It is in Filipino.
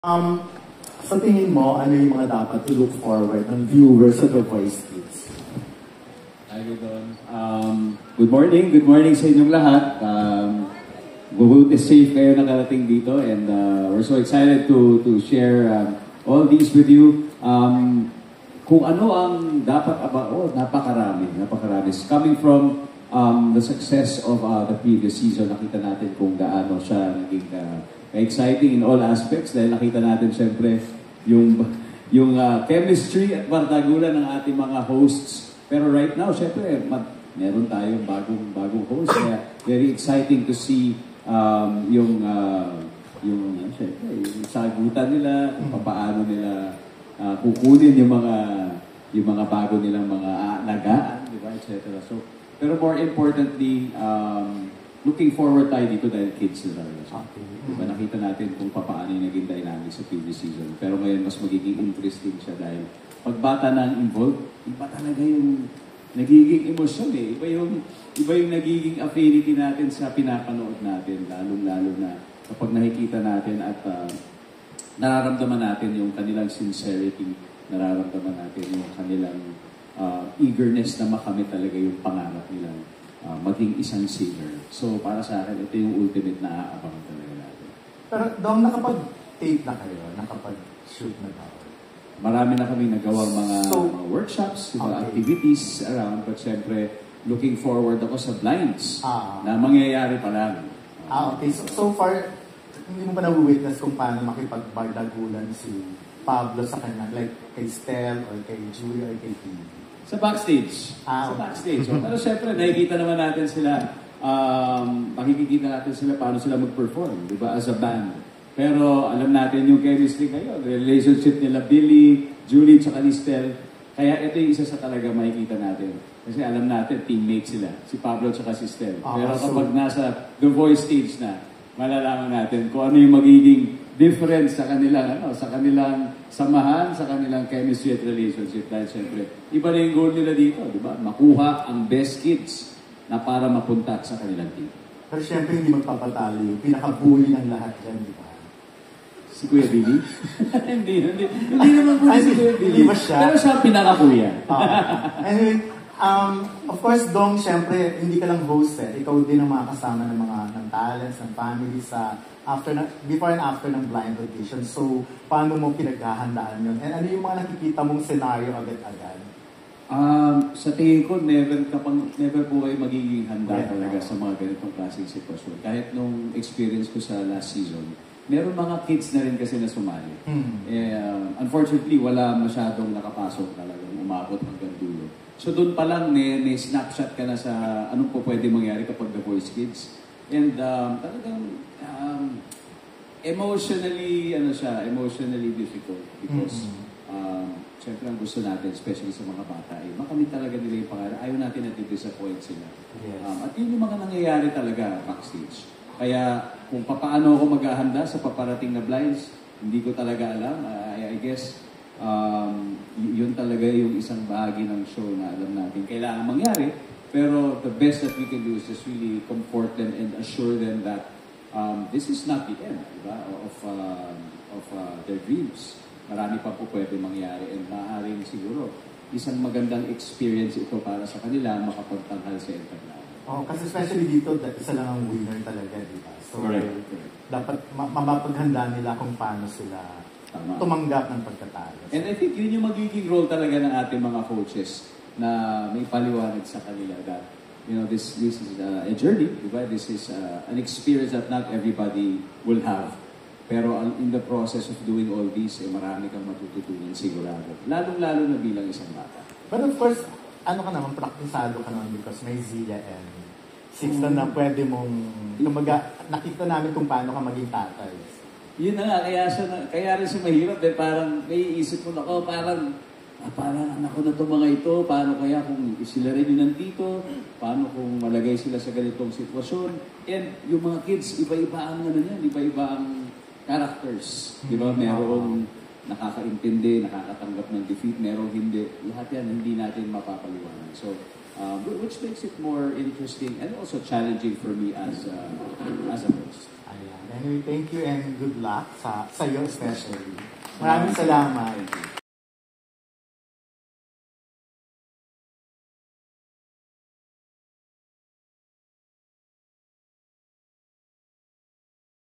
Um, sa tingin mo, ano yung mga dapat to look forward ng viewers sa The Voice Kids? Hi, Don. Good morning sa inyong lahat. Mabuti safe kayo nakarating dito and we're so excited to share all these with you. Kung ano ang dapat napakarami. Coming from the success of the previous season, nakita natin kung gaano siya naging exciting in all aspects dahil nakita natin syempre yung chemistry at bardagulan ng ating mga hosts. Pero right now, syempre, meron tayong bagong host. Kaya very exciting to see syempre, yung sagutan nila, kung paano nila kukunin yung mga bago nilang mga alagaan, di ba, etc. So, pero more importantly, looking forward tayo dito dahil kids na talaga siya. Diba, nakita natin kung paano yung naging dynamic sa previous season. Pero ngayon, mas magiging interesting siya dahil pag bata nang involved, iba talaga yung nagiging emosyon eh. Iba yung nagiging affinity natin sa pinapanood natin, lalong-lalo na kapag nakikita natin at nararamdaman natin yung kanilang sincerity, nararamdaman natin yung kanilang eagerness na makamit talaga yung pangarap nilang maging isang singer. So, para sa akin, ito yung ultimate na aabangan talaga natin. Pero, Dom, nakapag-tape na kayo? Nakapag-shoot na tayo? Marami na kami nagawang mga workshops, mga activities around. But syempre, looking forward ako sa blinds na mangyayari pa lang. Okay. So far, hindi mo ba na-witness kung paano makipagbardagulan si Pablo sa kanya? Like kay Stel or kay Julia or kay Phoebe? Sa backstage. Sa backstage. Pero syempre, nakikita naman natin sila, makikita natin sila paano sila mag-perform, di ba, as a band. Pero alam natin yung chemistry ngayon, relationship nila Billy, Julie, tsaka ni Stel. Kaya ito yung isa sa talaga makikita natin. Kasi alam natin, teammates sila, si Pablo tsaka si Stel. Pero kapag nasa The Voice stage na, malalaman natin kung ano yung magiging difference sa kanilang samahan, sa kanilang chemistry at relationship. Dahil siyempre, iba na yung goal nila dito, di ba? Makuha ang best kids na para mapunta sa kanilang team. Pero siyempre, hindi magpapatalo yung pinaka-bully ng lahat dyan, di ba? Si Kuya Billy? hindi naman bully si Kuya Billy. Hindi ba siya? Pero siya ang pinaka-kuya. Anyway, of course, Dong, siyempre, hindi ka lang host eh. Ikaw din ang mga kasama ng mga talents, ng family sa before and after ng blind audition. So, paano mo pinaghahandaan yun? And ano yung mga nakikita mong scenario agad-agad? Sa tingin ko, never po kayo magiging handa talaga sa mga ganitong klaseng sitwasyon. Kahit nung experience ko sa last season, meron mga kids na rin kasi na sumali. Unfortunately, wala masyadong nakapasok talagang umabot hanggang dulo. So doon pa lang may snapshot ka na sa anong po pwede mangyari kapag The Voice Kids. And talagang emotionally difficult because siyempre ang gusto natin, especially sa mga bata, ay makamit talaga nila yung pangarap. Ayaw natin na disappoint sila. Yes. At yun yung mga nangyayari talaga backstage. Kaya kung paano ako maghahanda sa paparating na blinds, hindi ko talaga alam. I guess yun talaga yung isang bahagi ng show na alam natin kailangan mangyari. Pero the best that we can do is just really comfort them and assure them that this is not the end, diba? Of their dreams. Marami pa po pwede mangyari and maaaring siguro isang magandang experience ito para sa kanila makapagtanghal sa internal. Kasi especially dito, isa lang ang winner talaga, di ba? So, correct. Dapat mapapaghanda nila kung paano sila tumanggap ng pagkatalo. And I think yun yung magiging role talaga ng ating mga coaches na may paliwanag sa kanila that, you know, this is a journey, di ba? This is an experience that not everybody will have. Pero in the process of doing all this, marami kang matututunan sigurado. Lalong-lalo na bilang isang bata. But of course, praktisado ka naman because may Zia and Sixto na pwede mong, nakita namin kung paano ka maging tatay. Yun na nga, kaya rin siya mahirap dahil parang may isip mo na, parang anak ko na itong mga ito, paano kaya kung sila rin yung nandito, paano kung malagay sila sa ganitong sitwasyon. And yung mga kids, iba-iba ang iba-iba ang characters. Di ba? Merong nakakaintindi, nakakatanggap ng defeat, merong hindi. Lahat yan, hindi natin mapapaliwanag. So, which makes it more interesting and also challenging for me as a host. Ayan. Anyway, thank you and good luck sa iyo especially. Maraming salamat.